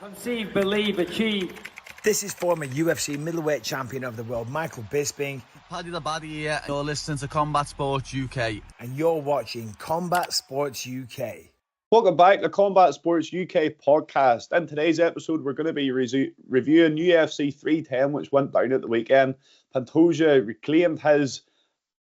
Conceive, believe, achieve. This is former UFC middleweight champion of the world, Michael Bisping. Paddy the Baddy here. You're listening to Combat Sports UK. And you're watching Combat Sports UK. Welcome back to Combat Sports UK podcast. In today's episode, we're going to be reviewing UFC 310, which went down at the weekend. Pantoja reclaimed his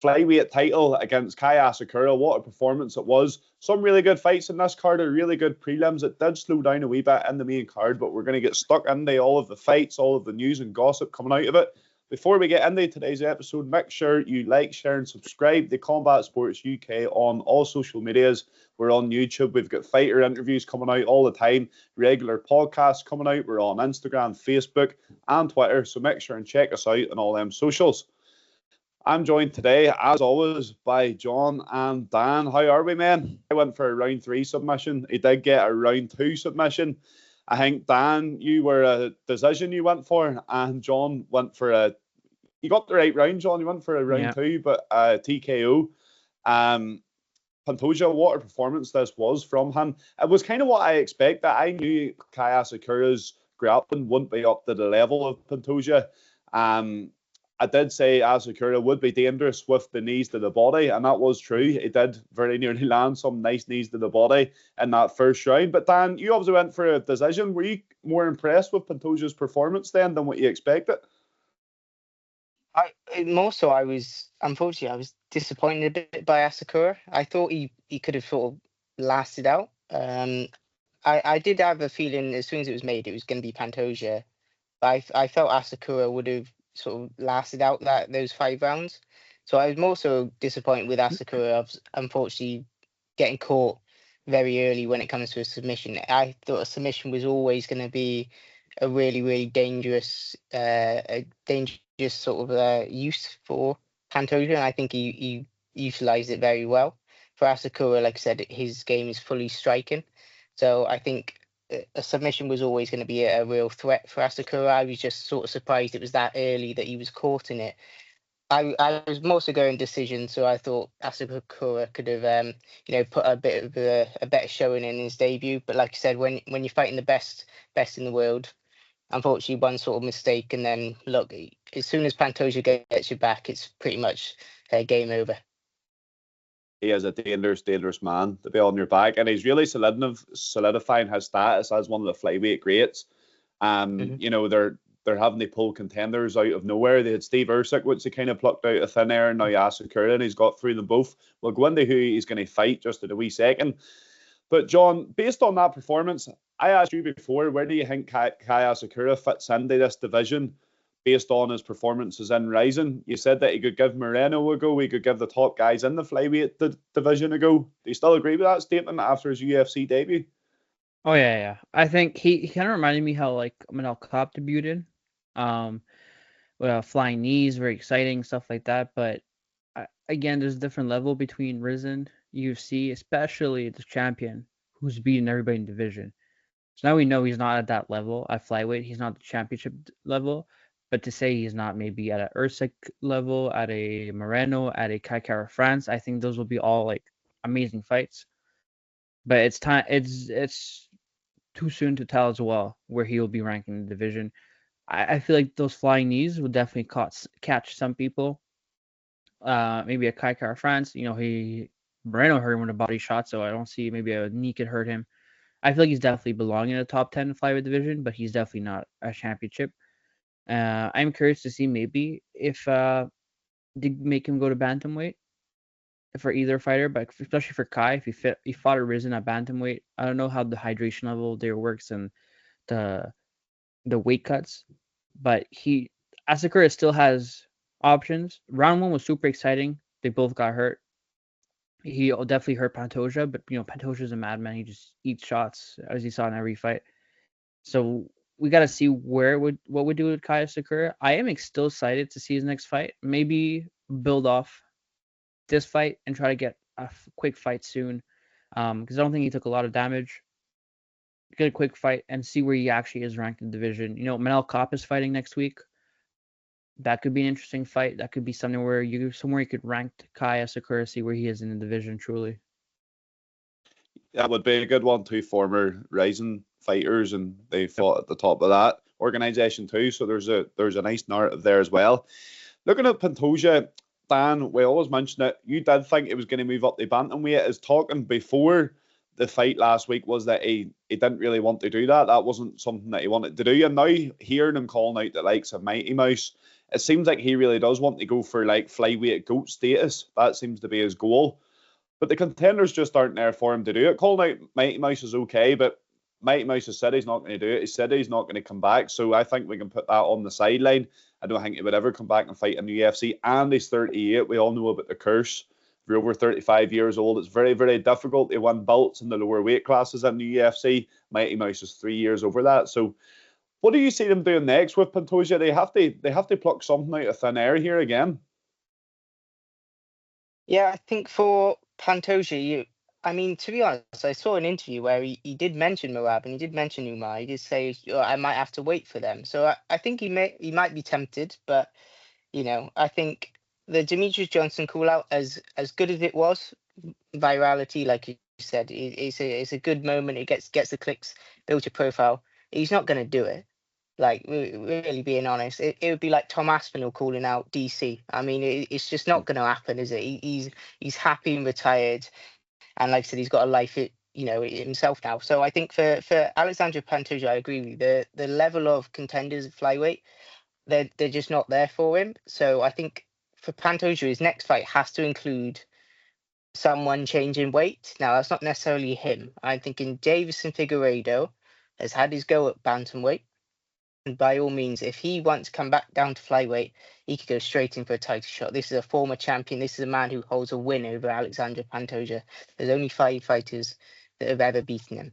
flyweight title against Kai Asakura. What a performance it was. Some really good fights in this card, really good prelims. It did slow down a wee bit in the main card, but we're going to get stuck into all of the fights, all of the news and gossip coming out of it. Before we get into today's episode, make sure you like, share and subscribe to Combat Sports UK on all social medias. We're on YouTube. We've got fighter interviews coming out all the time, regular podcasts coming out. We're on Instagram, Facebook and Twitter, so make sure and check us out on all them socials. I'm joined today, as always, by Jon and Dan. How are we, man? I went for a round 3 submission. He did get a round 2 submission. I think, Dan, you were a decision you went for, and Jon went for a... You got the right round, Jon. You went for a round 2, but TKO. Pantoja, what a performance this was from him. It was kind of what I expected. I knew Kai Asakura's grappling wouldn't be up to the level of Pantoja. I did say Asakura would be dangerous with the knees to the body, and that was true. He did very nearly land some nice knees to the body in that first round. But Dan, you obviously went for a decision. Were you more impressed with Pantoja's performance then than what you expected? I was disappointed a bit by Asakura. I thought he could have sort of lasted out. I did have a feeling as soon as it was made, it was going to be Pantoja. But I felt Asakura would have sort of lasted out those 5 rounds. So I was more so disappointed with Asakura of unfortunately getting caught very early when it comes to a submission. I thought a submission was always going to be a really, really dangerous sort of use for Pantoja, and I think he utilised it very well. For Asakura, like I said, his game is fully striking. So I think a submission was always going to be a real threat for Asakura. I was just sort of surprised it was that early that he was caught in it. I was more so going decision, so I thought Asakura could have put a bit of a better showing in his debut. But like I said, when you're fighting the best in the world, unfortunately one sort of mistake, and then look, as soon as Pantoja gets you back, it's pretty much game over. He is a dangerous man to be on your back, and he's really solidifying his status as one of the flyweight greats. You know, they're having to pull contenders out of nowhere. They had Steve Ercik, which they kind of plucked out of thin air, and now Asakura, and he's got through them both. We'll go into who he's going to fight just in a wee second. But Jon, based on that performance, I asked you before, where do you think Kai Asakura fits into this division based on his performances in Rising? You said that he could give Moreno a go, he could give the top guys in the flyweight division a go. Do you still agree with that statement after his UFC debut? Oh, yeah. I think he kind of reminded me how, like, Manel Kape debuted. With flying knees, very exciting, stuff like that. But, again, there's a different level between Risen, UFC, especially the champion, who's beating everybody in division. So now we know he's not at that level at flyweight. He's not the championship level. But to say he's not maybe at an Ercik level, at a Moreno, at a Kai Kara France, I think those will be all like amazing fights. But it's time. It's too soon to tell as well where he will be ranking in the division. I feel like those flying knees will definitely catch some people. Maybe a Kai Kara France. You know, Moreno hurt him with a body shot, so I don't see maybe a knee could hurt him. I feel like he's definitely belonging in the top 10 flyweight division, but he's definitely not a championship. I'm curious to see maybe if they make him go to bantamweight for either fighter, but especially for Kai, if he fought a Risen at bantamweight. I don't know how the hydration level there works and the weight cuts, but Asakura still has options. Round 1 was super exciting. They both got hurt. He definitely hurt Pantoja, but Pantoja's a madman. He just eats shots, as you saw in every fight. So we got to see what we do with Kai Asakura. I am still excited to see his next fight. Maybe build off this fight and try to get a quick fight soon, because I don't think he took a lot of damage. Get a quick fight and see where he actually is ranked in the division. Manel Kape is fighting next week. That could be an interesting fight. That could be something where you could rank Kai Asakura, see where he is in the division truly. That would be a good one. 2 former Rising fighters, and they fought at the top of that organization too. So there's a nice narrative there as well. Looking at Pantoja, Dan, we always mention it. You did think it was going to move up the bantamweight. As talking before the fight last week was that he didn't really want to do that. That wasn't something that he wanted to do. And now hearing him calling out the likes of Mighty Mouse, it seems like he really does want to go for like flyweight GOAT status. That seems to be his goal. But the contenders just aren't there for him to do it. Calling out Mighty Mouse is okay, but Mighty Mouse has said he's not going to do it. He said he's not going to come back. So I think we can put that on the sideline. I don't think he would ever come back and fight in the UFC. And he's 38. We all know about the curse. If you're over 35 years old, it's very, very difficult to win belts in the lower weight classes in the UFC. Mighty Mouse is 3 years over that. So what do you see them doing next with Pantoja? They have to pluck something out of thin air here again. Yeah, I think for Pantoja, to be honest, I saw an interview where he did mention Merab and he did mention Umar. He did say, I might have to wait for them. So I think he might be tempted, but, I think the Demetrius Johnson call out, as good as it was, virality, like you said, it's a good moment. It gets the clicks, builds your profile. He's not going to do it. Like, really being honest, it would be like Tom Aspinall calling out DC. It's just not going to happen, is it? He's happy and retired, and like I said, he's got a life, himself now. So I think for Alexandre Pantoja, I agree with you. The level of contenders at flyweight, they're just not there for him. So I think for Pantoja, his next fight has to include someone changing weight. Now, that's not necessarily him. I'm thinking Davison Figueiredo has had his go at bantamweight. And by all means, if he wants to come back down to flyweight, he could go straight in for a title shot. This is a former champion. This is a man who holds a win over Alexandre Pantoja. There's only 5 fighters that have ever beaten him.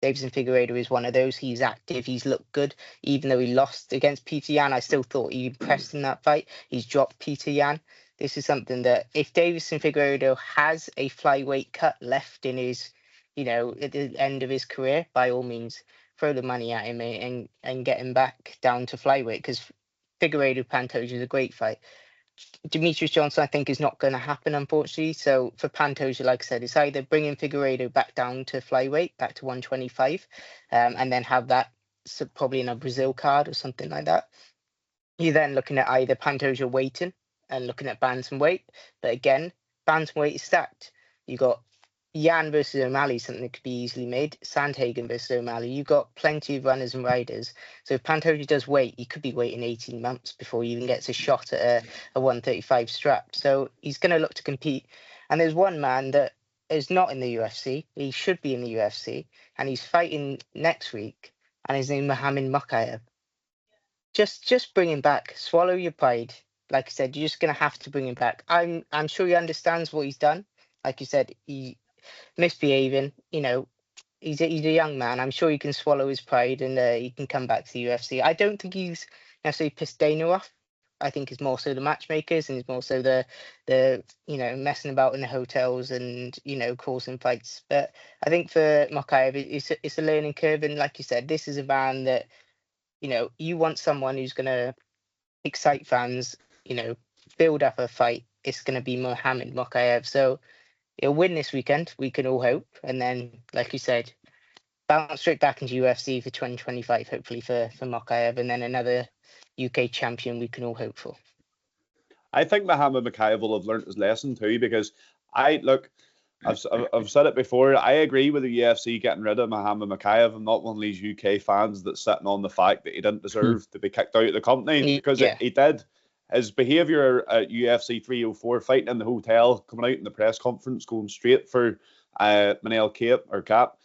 Davison Figueiredo is one of those. He's active. He's looked good. Even though he lost against Peter Yan, I still thought he impressed in that fight. He's dropped Peter Yan. This is something that if Davison Figueiredo has a flyweight cut left in his, at the end of his career, by all means, throw the money at him and get him back down to flyweight, because Figueiredo Pantoja is a great fight. Demetrius Johnson, I think, is not going to happen, unfortunately. So for Pantoja, like I said, it's either bringing Figueiredo back down to flyweight, back to 125, and then have that probably in a Brazil card or something like that. You're then looking at either Pantoja waiting and looking at bantamweight. But again, bantamweight is stacked. You got Yan versus O'Malley, something that could be easily made. Sandhagen versus O'Malley. You've got plenty of runners and riders. So if Pantoja does wait, he could be waiting 18 months before he even gets a shot at a 135 strap. So he's going to look to compete. And there's one man that is not in the UFC. He should be in the UFC. And he's fighting next week. And his name is Mohamed Mokaev. Just bring him back. Swallow your pride. Like I said, you're just going to have to bring him back. I'm sure he understands what he's done. Like you said, he misbehaving, he's a young man. I'm sure he can swallow his pride and he can come back to the UFC. I don't think he's necessarily pissed Dana off. I think it's more so the matchmakers, and it's more so the messing about in the hotels and causing fights. But I think for Mokaev, it's a learning curve, and like you said, this is a man that you want someone who's going to excite fans, build up a fight. It's going to be Mohamed Mokaev. So he'll win this weekend, we can all hope. And then, like you said, bounce straight back into UFC for 2025, hopefully for Mokaev, and then another UK champion we can all hope for. I think Mohamed Mokaev will have learnt his lesson too, because I've said it before, I agree with the UFC getting rid of Mohamed Mokaev. I'm not one of these UK fans that's sitting on the fact that he didn't deserve to be kicked out of the company, because he did. His behaviour at UFC 304, fighting in the hotel, coming out in the press conference, going straight for Manel Cap.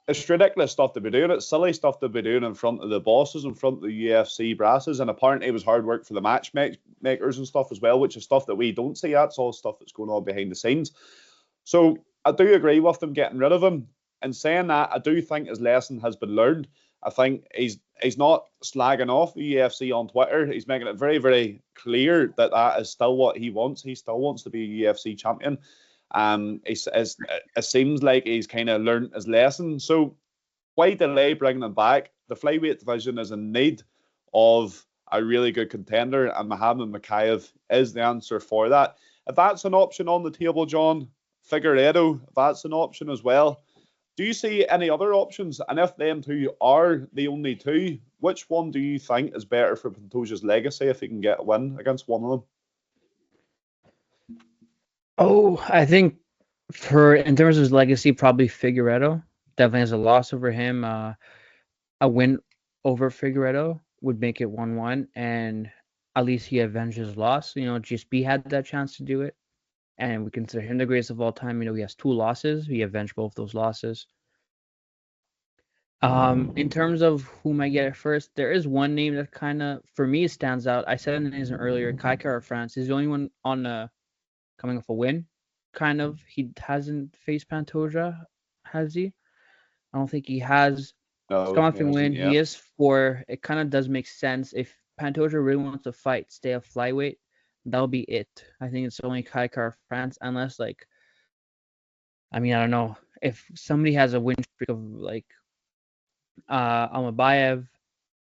It's ridiculous stuff to be doing. It's silly stuff to be doing in front of the bosses, in front of the UFC brasses. And apparently it was hard work for the matchmakers and stuff as well, which is stuff that we don't see. That's all stuff that's going on behind the scenes. So I do agree with them getting rid of him. And saying that, I do think his lesson has been learned. I think he's not slagging off the UFC on Twitter. He's making it very, very clear that is still what he wants. He still wants to be a UFC champion. It seems like he's kind of learned his lesson. So why delay bringing him back? The flyweight division is in need of a really good contender, and Mohamed Mokaev is the answer for that. If that's an option on the table, John, Figueiredo, if that's an option as well, Do you see any other options? And if them two are the only two, which one do you think is better for Pantoja's legacy if he can get a win against one of them? Oh, I think in terms of his legacy, probably Figueredo definitely has a loss over him. A win over Figueredo would make it 1-1, and at least he avenged his loss. You know, GSP had that chance to do it, and we consider him the greatest of all time. You know, he has 2 losses. He avenged both those losses. In terms of who might get it first, there is one name that kind of, for me, stands out. I said it earlier, Kai France. He's the only one on the coming off a win, kind of. He hasn't faced Pantoja, has he? I don't think he has. He's No, coming off he a win. hasn't yet. He is 4. It kind of does make sense. If Pantoja really wants to fight, stay a flyweight, that'll be it. I think it's only Kai France, unless, like, I mean, I don't know. If somebody has a win streak of, like, Almabayev,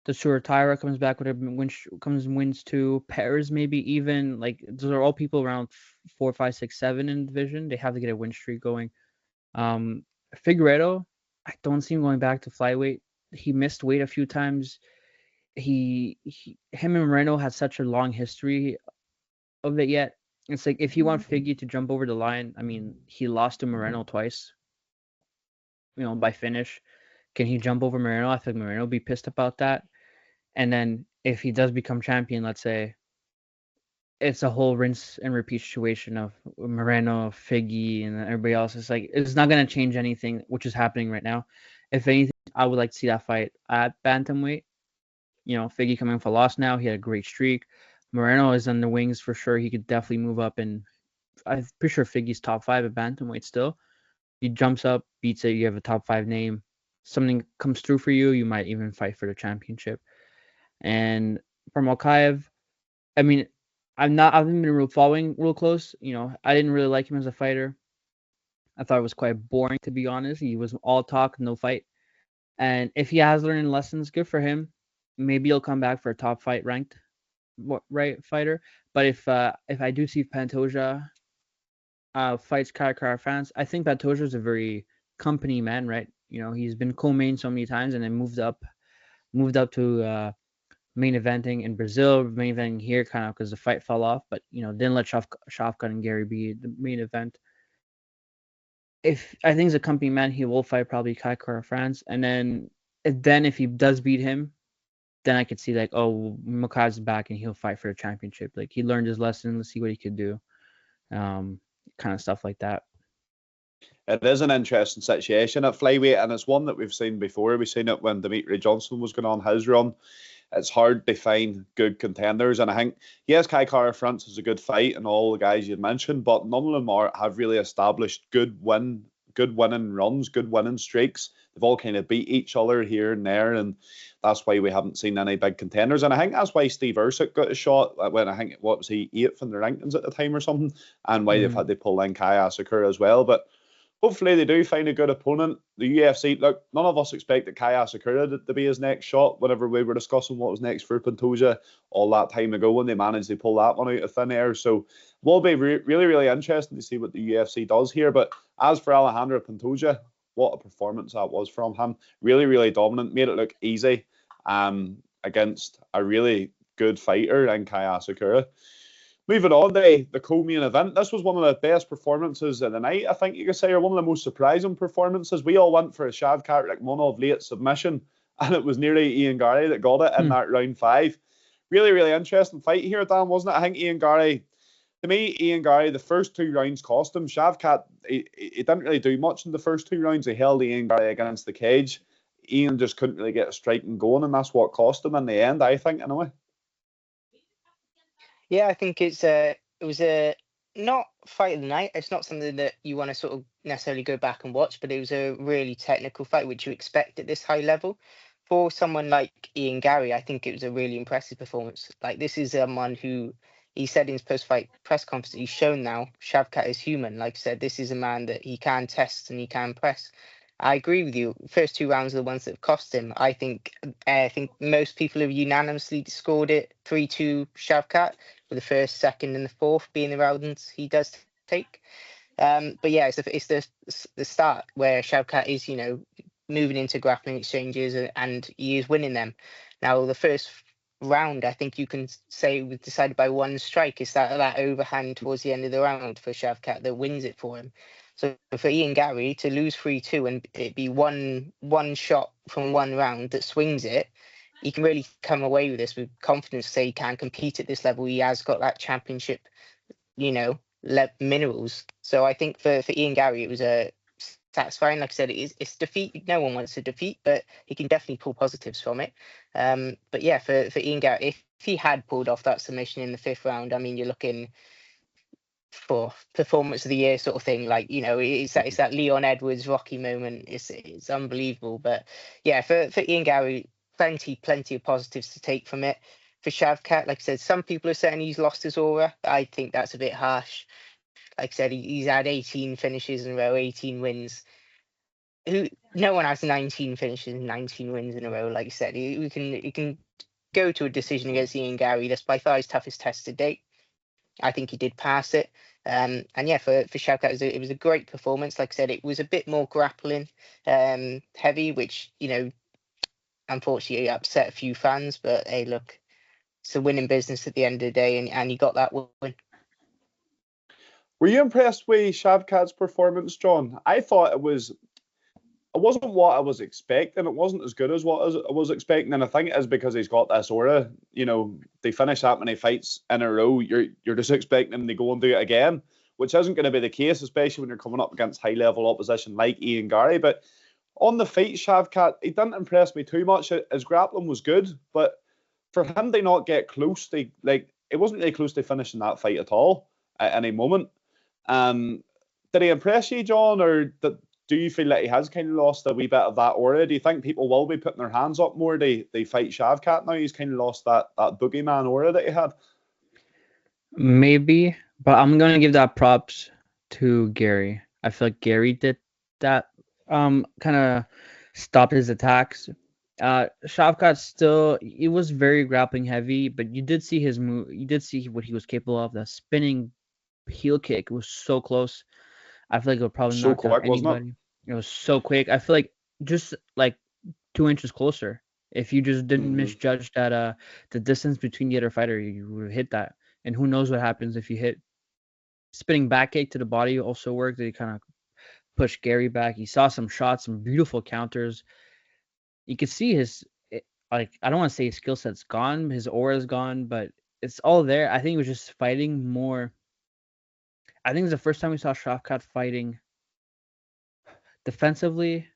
the Tyra comes back with a wins too. Perez maybe even, like, those are all people around 4, 5, 6, 7 in the division. They have to get a win streak going. Figueredo, I don't see him going back to flyweight. He missed weight a few times. Him and Moreno had such a long history of it yet. It's like, if you want Figgy to jump over the line, I mean, he lost to Moreno twice, you know, by finish. Can he jump over Moreno? I think Moreno will be pissed about that. And then if he does become champion, let's say, it's a whole rinse and repeat situation of Moreno, Figgy, and everybody else. It's like, it's not going to change anything, which is happening right now. If anything, I would like to see that fight at bantamweight. You know, Figgy coming off a loss now. He had a great streak. Moreno is on the wings for sure. He could definitely move up, and I'm pretty sure Figgy's top 5 at bantamweight still. He jumps up, beats it. You have a top 5 name. Something comes through for you. You might even fight for the championship. And for Malkaev, I mean, I haven't been following real close. You know, I didn't really like him as a fighter. I thought it was quite boring, to be honest. He was all talk, no fight. And if he has learned lessons, good for him. Maybe he'll come back for a top fight ranked fighter. But if I do see Pantoja fights Kai France, I think Pantoja is a very company man, right? You know, he's been co-main so many times and then moved up to main eventing in Brazil, main eventing here kind of because the fight fell off, but, you know, didn't let Shavkat and Garry be the main event. If I think as a company man, he will fight probably Kai France, and then if he does beat him, then I could see, like, oh, Makaz's back and he'll fight for the championship. Like, he learned his lesson. Let's see what he could do. Kind of stuff like that. It is an interesting situation at flyweight, and it's one that we've seen before. We've seen it when Dimitri Johnson was going on his run. It's hard to find good contenders, and I think, yes, Kai France is a good fight and all the guys you mentioned, but none of them have really established good winning runs, good winning streaks. They've all kind of beat each other here and there, and that's why we haven't seen any big contenders. And I think that's why Steve Usyk got a shot when, I think, what was he, 8th in the rankings at the time or something, and why they've had to pull in Kaya Sakura as well. But hopefully they do find a good opponent. The UFC, look, none of us expected Kaya Sakura to be his next shot whenever we were discussing what was next for Pantoja all that time ago, when they managed to pull that one out of thin air. So it will be really, really interesting to see what the UFC does here. But as for Alejandro Pantoja, what a performance that was from him. Really, really dominant. Made it look easy against a really good fighter in Kaya Sakura. Moving on to the co-main event, this was one of the best performances of the night, I think you could say, or one of the most surprising performances. We all went for a Shavkat Rakhmonov late submission, and it was nearly Ian Garry that got it in that round 5. Really, really interesting fight here, Dan, wasn't it? I think Ian Garry, the first 2 rounds cost him. Shavkat, he didn't really do much in the first 2 rounds. He held Ian Garry against the cage. Ian just couldn't really get a striking going, and that's what cost him in the end, I think, anyway. Yeah, I think it was a not fight of the night. It's not something that you want to sort of necessarily go back and watch, but it was a really technical fight, which you expect at this high level. For someone like Ian Garry, I think it was a really impressive performance. Like, this is someone who, he said in his post-fight press conference, he's shown now Shavkat is human. Like I said, this is a man that he can test and he can press. I agree with you. First 2 rounds are the ones that have cost him. I think most people have unanimously scored it 3-2 Shavkat, with the first, second, and the fourth being the rounds he does take. But yeah, it's the start where Shavkat is, moving into grappling exchanges and he is winning them. Now, the first round, I think you can say was decided by one strike. It's that overhand towards the end of the round for Shavkat that wins it for him. So for Ian Garry to lose 3-2 and it be one shot from one round that swings it, he can really come away with this with confidence, say he can compete at this level. He has got that championship, minerals. So I think for Ian Garry, it was a satisfying. Like I said, it's defeat. No one wants to defeat, but he can definitely pull positives from it. But yeah, for Ian Garry, if he had pulled off that submission in the 5th round, I mean, you're looking for performance of the year sort of thing. Like, it's that Leon Edwards Rocky moment. It's unbelievable. But yeah, for Ian Garry, plenty of positives to take from it. For Shavkat, like I said, some people are saying he's lost his aura. I think that's a bit harsh. Like I said, he's had 18 finishes in a row, 18 wins. No one has 19 finishes and 19 wins in a row. Like I said, he can go to a decision against Ian Garry. That's by far his toughest test to date. I think he did pass it. And yeah, for Shavkat, it was a great performance. Like I said, it was a bit more grappling heavy, which, unfortunately upset a few fans. But hey, look, it's a winning business at the end of the day, and he got that win. Were you impressed with Shavkat's performance, John? I thought it wasn't what I was expecting. It wasn't as good as what I was expecting, and I think it is because he's got this aura. They finish that many fights in a row, you're just expecting him to go and do it again, which isn't going to be the case, especially when you're coming up against high-level opposition like Ian Garry. But on the fight, Shavkat, he didn't impress me too much. His grappling was good, but for him to not get close, it wasn't really close to finishing that fight at all at any moment. Did he impress you, John, or do you feel like he has kind of lost a wee bit of that aura? Do you think people will be putting their hands up more? They fight Shavkat now. He's kind of lost that boogeyman aura that he had. Maybe, but I'm gonna give that props to Garry. I feel like Garry did that. Kind of stopped his attacks. Shavkat still, it was very grappling heavy, but you did see his move. You did see what he was capable of. The spinning heel kick was so close. I feel like it would probably So knock out quick, wasn't anybody. It was so quick. I feel like just like 2 inches closer. If you just didn't misjudge that the distance between the other fighter, you would have hit that. And who knows what happens if you hit. Spinning back kick to the body also worked. He kind of pushed Garry back. He saw some shots, some beautiful counters. You could see I don't want to say his skill set's gone, his aura's gone, but it's all there. I think he was just fighting more. I think it's the first time we saw Shavkat fighting defensively,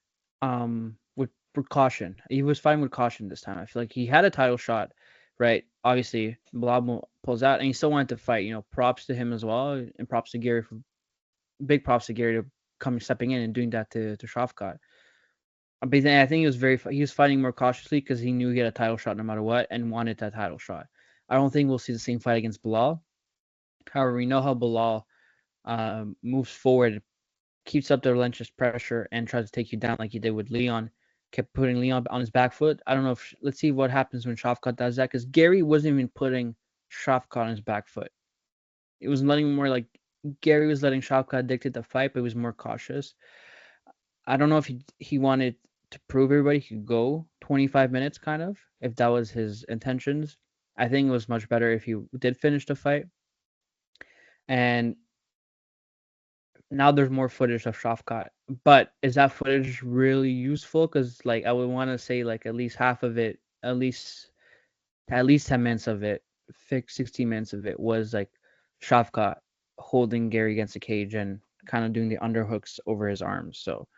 with caution. He was fighting with caution this time. I feel like he had a title shot, right? Obviously, Blob pulls out, and he still wanted to fight. Props to him as well, and props to Garry big props to Garry to stepping in and doing that to Shavkat. But I think he was fighting more cautiously because he knew he had a title shot no matter what and wanted that title shot. I don't think we'll see the same fight against Bilal. However, we know how Bilal moves forward, keeps up the relentless pressure, and tries to take you down like he did with Leon. Kept putting Leon on his back foot. I don't know let's see what happens when Shavkat does that, because Garry wasn't even putting Shavkat on his back foot. It was letting more like Garry was letting Shavkat dictate the fight, but he was more cautious. I don't know if he wanted to prove everybody he could go 25 minutes, kind of, if that was his intentions. I think it was much better if he did finish the fight. And now there's more footage of Shavkat. But is that footage really useful? Because I would want to say at least half of it, at least 10 minutes of it, 16 minutes of it was Shavkat holding Garry against the cage and kind of doing the underhooks over his arms. So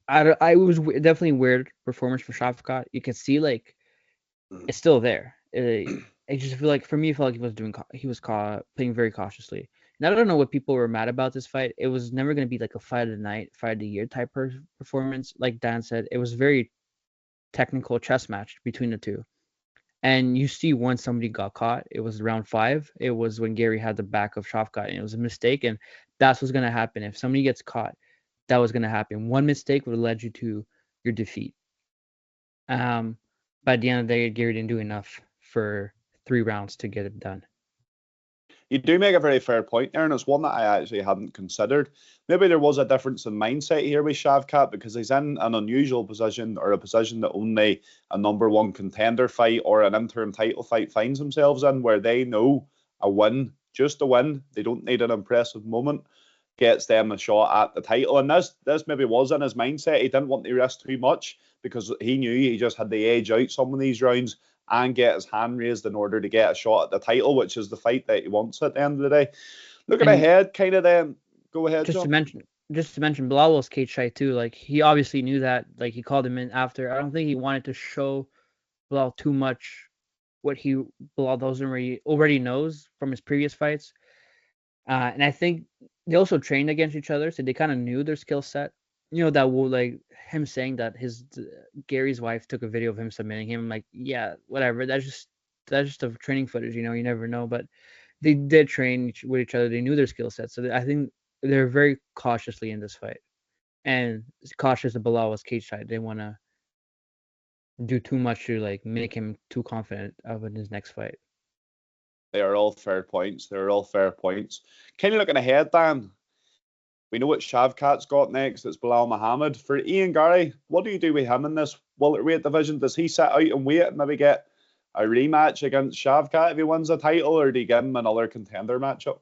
I was definitely weird performance for Shavkat. You could see it's still there. I just feel like, for me, I feel like he was playing very cautiously. And I don't know what people were mad about this fight. It was never going to be a fight of the night, fight of the year type performance. Like Dan said, it was very technical chess match between the two. And you see when somebody got caught, it was round 5. It was when Garry had the back of Shavkat, and it was a mistake. And that's what's going to happen. If somebody gets caught, that was going to happen. One mistake would have led you to your defeat. But at the end of the day, Garry didn't do enough for 3 rounds to get it done. You do make a very fair point there, and it's one that I actually hadn't considered. Maybe there was a difference in mindset here with Shavkat because he's in an unusual position, or a position that only a number one contender fight or an interim title fight finds themselves in, where they know a win, just a win, they don't need an impressive moment, gets them a shot at the title. And this maybe was in his mindset. He didn't want to risk too much because he knew he just had the edge out some of these rounds and get his hand raised in order to get a shot at the title, which is the fight that he wants at the end of the day. Looking ahead, kind of then, go ahead, Just John. to mention, Bilal was cage shy too. Like, he obviously knew that. Like, he called him in after. I don't think he wanted to show Bilal too much what Bilal already knows from his previous fights. And I think they also trained against each other, so they kind of knew their skill set. You know, that will, like, him saying that Gary's wife took a video of him submitting him. Like, yeah, whatever. That's just a training footage. You know, you never know. But they did train with each other. They knew their skill set, so I think they're very cautiously in this fight, and cautious that Bilal was cage side. They didn't want to do too much to, like, make him too confident of in his next fight. They are all fair points. They're all fair points. Kind of looking ahead, Dan. We know what Shavkat's got next. It's Bilal Muhammad. For Ian Garry, what do you do with him in this welterweight division? Does he sit out and wait and maybe get a rematch against Shavkat if he wins the title, or do you give him another contender matchup?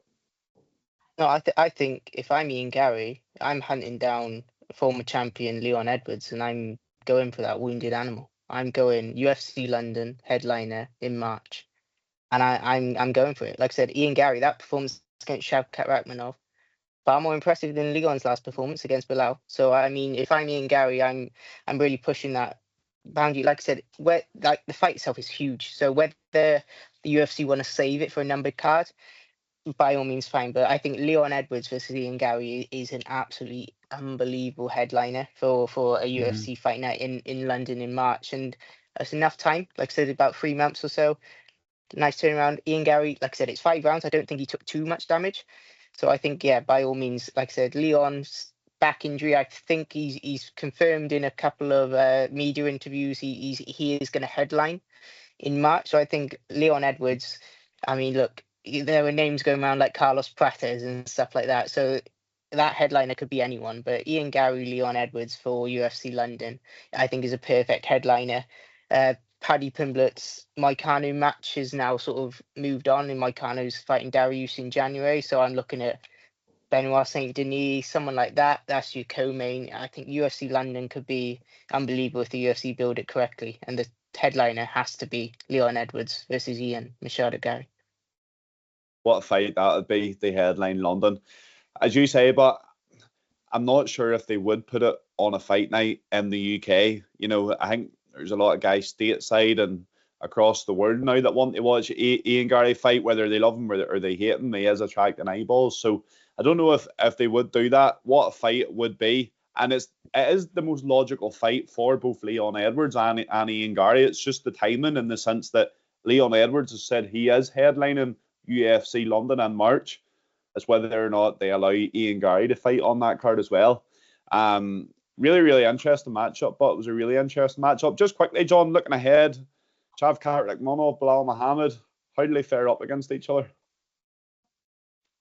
No, I think if I'm Ian Garry, I'm hunting down former champion Leon Edwards, and I'm going for that wounded animal. I'm going UFC London headliner in March, and I'm going for it. Like I said, Ian Garry, that performance against Shavkat Rakhmonov, far more impressive than Leon's last performance against Bilal. So I mean, if I'm Ian Garry, I'm really pushing that boundary. Like I said, where, like, the fight itself is huge. So whether the UFC want to save it for a numbered card, by all means fine. But I think Leon Edwards versus Ian Garry is an absolutely unbelievable headliner for a UFC fight night in London in March. And that's enough time. Like I said, about 3 months or so. Nice turnaround. Ian Garry, like I said, it's 5 rounds. I don't think he took too much damage. So I think, yeah, by all means, like I said, Leon's back injury, I think he's confirmed in a couple of media interviews he is going to headline in March. So I think Leon Edwards, I mean, look, there were names going around like Carlos Prates and stuff like that. So that headliner could be anyone. But Ian Garry, Leon Edwards for UFC London, I think is a perfect headliner. Paddy Pimblett's Moicano match has now sort of moved on, and Moicano's fighting Darius in January. So I'm looking at Benoit Saint Denis, someone like that. That's your co-main. I think UFC London could be unbelievable if the UFC build it correctly. And the headliner has to be Leon Edwards versus Ian Machado Garry. What a fight that would be, the headline London. As you say, but I'm not sure if they would put it on a fight night in the UK. You know, I think there's a lot of guys stateside and across the world now that want to watch Ian Garry fight, whether they love him or they hate him. He is attracting eyeballs. So I don't know if they would do that. What a fight it would be. And it is the most logical fight for both Leon Edwards and Ian Garry. It's just the timing, in the sense that Leon Edwards has said he is headlining UFC London in March. It's whether or not they allow Ian Garry to fight on that card as well. Really, really interesting matchup, but it was a really interesting matchup. Just quickly, John, looking ahead, Shavkat Rakhmonov, Bilal Muhammad, how do they fare up against each other?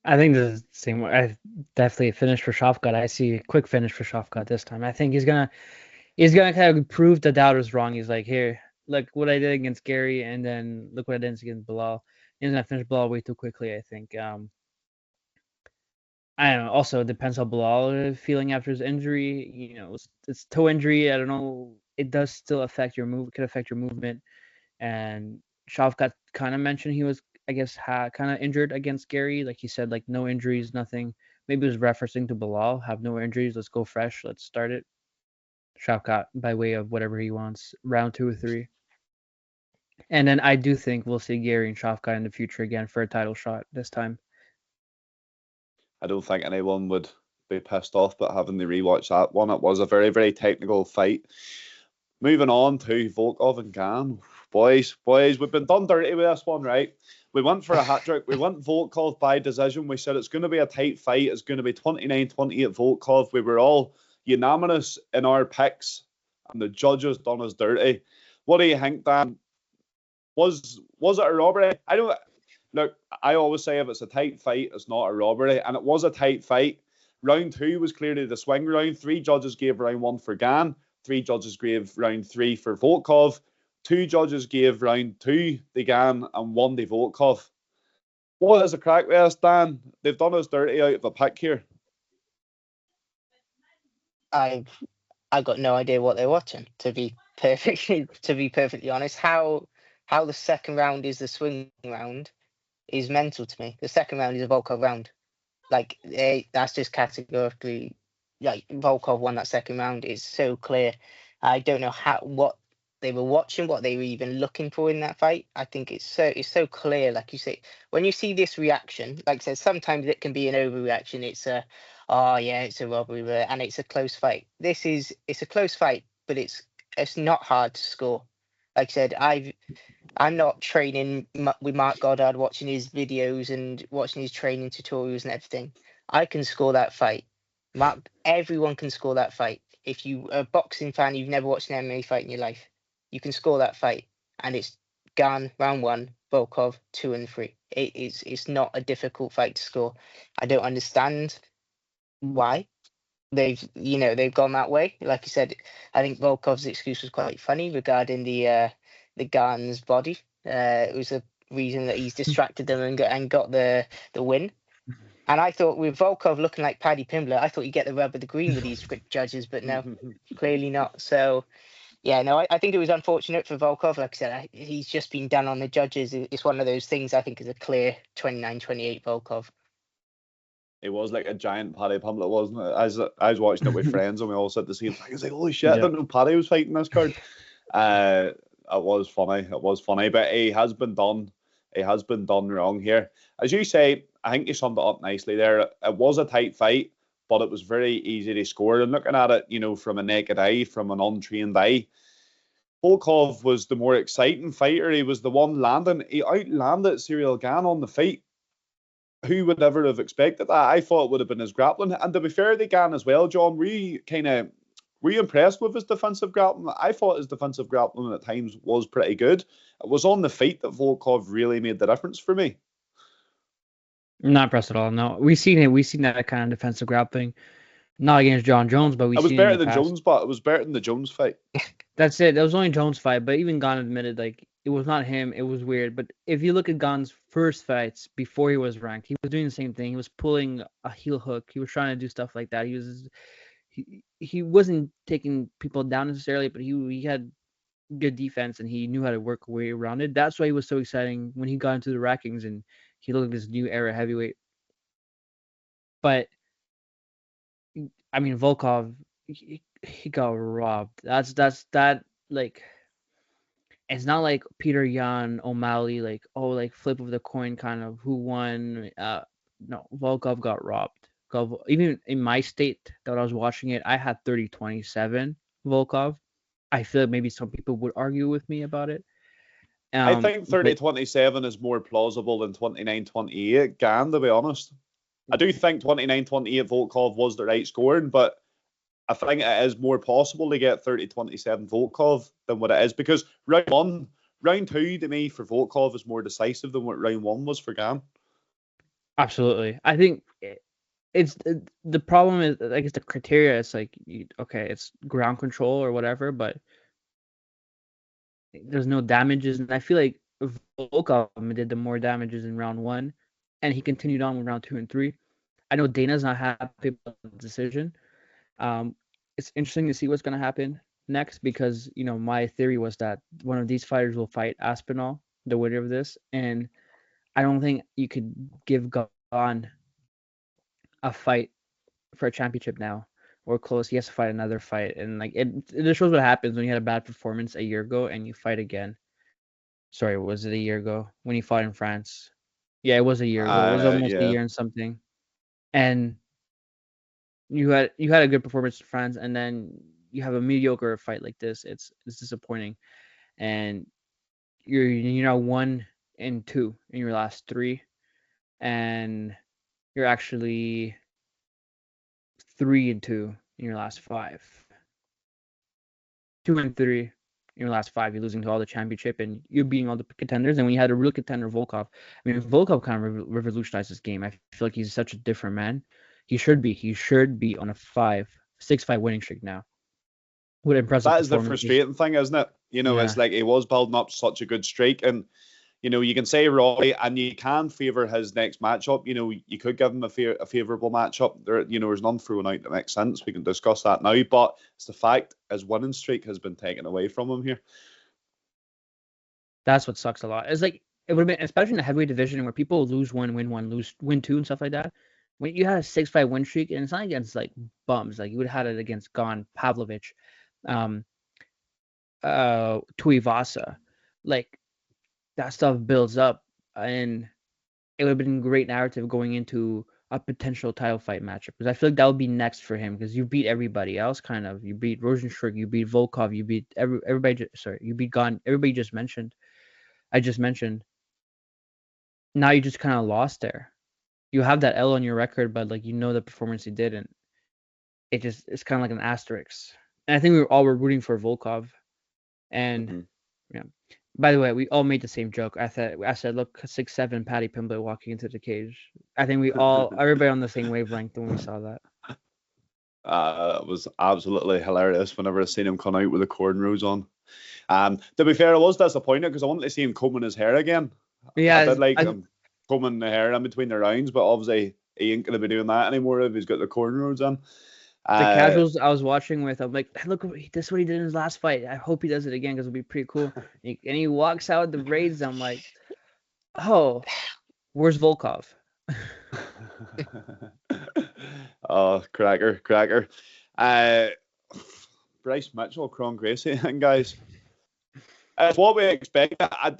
I think the same way. I definitely a finish for Shavkat. I see a quick finish for Shavkat this time. I think he's gonna kind of prove the doubters wrong. He's like, here, look what I did against Garry, and then look what I did against Bilal. He's gonna finish Bilal way too quickly, I think. I don't know. Also, it depends how Bilal is feeling after his injury. You know, it's toe injury. I don't know. It does still affect your move. Could affect your movement. And Shavkat kind of mentioned he was, I guess, kind of injured against Garry. Like he said, like, no injuries, nothing. Maybe it was referencing to Bilal. Have no injuries. Let's go fresh. Let's start it. Shavkat by way of whatever he wants, round 2 or 3. And then I do think we'll see Garry and Shavkat in the future again for a title shot this time. I don't think anyone would be pissed off but having to rewatch that one. It was a very, very technical fight. Moving on to Volkov and Gane. Boys, we've been done dirty with this one, right? We went for a hat-trick. We went Volkov by decision. We said it's going to be a tight fight. It's going to be 29-28 Volkov. We were all unanimous in our picks, and the judges done us dirty. What do you think, Dan? Was it a robbery? I don't. look, I always say if it's a tight fight, it's not a robbery. And it was a tight fight. Round 2 was clearly the swing round. 3 judges gave round 1 for Gan. 3 judges gave round 3 for Volkov. 2 judges gave round 2 to Gan and 1 to Volkov. What is the crack with us, Dan? They've done us dirty out of a pick here. I got no idea what they're watching, to be perfectly honest. How the second round is the swing round is mental to me. The second round is a Volkov round. Like, that's just categorically, like, Volkov won that second round. It's so clear. I don't know what they were watching, what they were even looking for in that fight. I think it's so clear. Like you say, when you see this reaction, like I said, sometimes it can be an overreaction. It's it's a robbery, and it's a close fight. It's a close fight, but it's not hard to score. Like I said, I'm not training with Mark Goddard, watching his videos and watching his training tutorials and everything. I can score that fight. Everyone can score that fight. If you are a boxing fan, you've never watched an MMA fight in your life, you can score that fight. And it's Gan, round 1, Volkov, 2 and 3. It's not a difficult fight to score. I don't understand why they've gone that way. Like I said, I think Volkov's excuse was quite funny regarding the Gan's body. It was a reason that he's distracted them and got the win. And I thought with Volkov looking like Paddy Pimblett, I thought you'd get the rub of the green with these judges, but no, clearly not. So, yeah, no, I think it was unfortunate for Volkov. Like I said, he's just been done on the judges. It's one of those things I think is a clear 29-28 Volkov. It was like a giant Paddy Pimblett, wasn't it? I was watching it with friends and we all said the same thing. I was like, holy shit, I didn't know Paddy was fighting this card. It was funny, but he has been done wrong here. As you say, I think you summed it up nicely there. It was a tight fight, but it was very easy to score. And looking at it, from a naked eye, from an untrained eye, Volkov was the more exciting fighter. He was the one landing. He outlanded Cyril Gane on the fight. Who would ever have expected that? I thought it would have been his grappling. And to be fair to Gane as well, John, were you impressed with his defensive grappling? I thought his defensive grappling at times was pretty good. It was on the feet that Volkov really made the difference for me. Not impressed at all. No, we've seen that kind of defensive grappling, not against Jon Jones, but it was better than Jones, but it was better than the Jones fight. That's it. That was only Jones' fight, but even Gane admitted like it was not him. It was weird. But if you look at Gane's first fights before he was ranked, he was doing the same thing. He was pulling a heel hook. He was trying to do stuff like that. He wasn't taking people down necessarily, but he had good defense and he knew how to work a way around it. That's why he was so exciting when he got into the rankings and he looked like this new era heavyweight. But I mean, Volkov, he got robbed. That like, it's not like Peter Yan O'Malley, like flip of the coin kind of who won. No, Volkov got robbed. Even in my state that I was watching it, I had 30-27 Volkov. I feel like maybe some people would argue with me about it. I think 30-27 is more plausible than 29-28 Gane, to be honest. I do think 29-28 Volkov was the right scoring, but I think it is more possible to get 30-27 Volkov than what it is, because round 2 to me for Volkov is more decisive than what round 1 was for Gane. Absolutely. I think it's the problem is, I guess, the criteria. It's like, okay, it's ground control or whatever, but there's no damages, and I feel like Volkov did the more damages in round 1, and he continued on with round 2 and 3. I know Dana's not happy about the decision. It's interesting to see what's going to happen next, because my theory was that one of these fighters will fight Aspinall, the winner of this, and I don't think you could give Gane a fight for a championship now or close. He has to fight another fight, and like it just shows what happens when you had a bad performance a year ago and you fight again. Sorry, was it a year ago when he fought in France? Yeah, it was a year ago. It was almost a year and something. And you had a good performance in France, and then you have a mediocre fight like this. It's disappointing, and you're now 1 and 2 in your last 3, and you're actually 3 and 2 in your last 5. 2 and 3. in your last 5. You're losing to all the championship, and you're beating all the contenders. And when you had a real contender, Volkov, I mean, Volkov kind of revolutionized this game. I feel like he's such a different man. He should be on a 6-5 winning streak now. What impressive That is the performances. frustrating thing, isn't it? It's like he was building up such a good streak, and you can say Roy, and you can favour his next matchup. You could give him a favourable matchup. There's none thrown out that makes sense. We can discuss that now, but it's the fact his winning streak has been taken away from him here. That's what sucks a lot. It's like it would have been, especially in the heavyweight division where people lose 1, win 1, win 2, and stuff like that. When you had a 6-5 win streak, and it's not against like bums, like you would have had it against Gon, Pavlovich, Tuivasa, like that stuff builds up, and it would have been a great narrative going into a potential title fight matchup, because I feel like that would be next for him, because you beat everybody else, kind of. You beat Rosenstruck, you beat Volkov, you beat everybody. You beat Gon. Everybody I just mentioned. Now you just kind of lost there. You have that L on your record, but like the performance he did, and it's kind of like an asterisk. And I think we were rooting for Volkov, and yeah. By the way, we all made the same joke. I said, look, 6'7" Paddy Pimblett walking into the cage. I think everybody on the same wavelength when we saw that. It was absolutely hilarious whenever I seen him come out with the cornrows on. To be fair, I was disappointed because I wanted to see him combing his hair again. Yeah, I did like him combing the hair in between the rounds, but obviously he ain't going to be doing that anymore if he's got the cornrows on. The casuals I was watching with, I'm like, look, this is what he did in his last fight. I hope he does it again because it'll be pretty cool. And he walks out with the braids. I'm like, oh, where's Volkov? Oh, cracker. Bryce Mitchell, Cron Gracie, and guys. It's what we expected.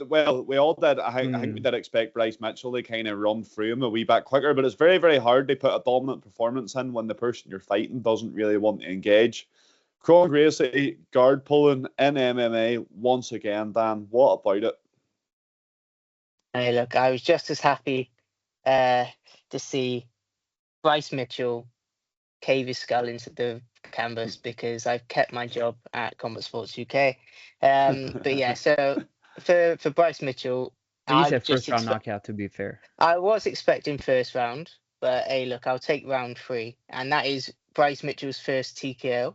We all did. I think we did expect Bryce Mitchell to kind of run through him a wee bit quicker, but it's very, very hard to put a dominant performance in when the person you're fighting doesn't really want to engage. Cron Gracie, guard pulling in MMA once again, Dan. What about it? Hey, look, I was just as happy to see Bryce Mitchell cave his skull into the canvas because I've kept my job at Combat Sports UK. But yeah, so for Bryce Mitchell, you said first round knockout, to be fair. I was expecting first round, but hey, look, I'll take round 3, and that is Bryce Mitchell's first TKO.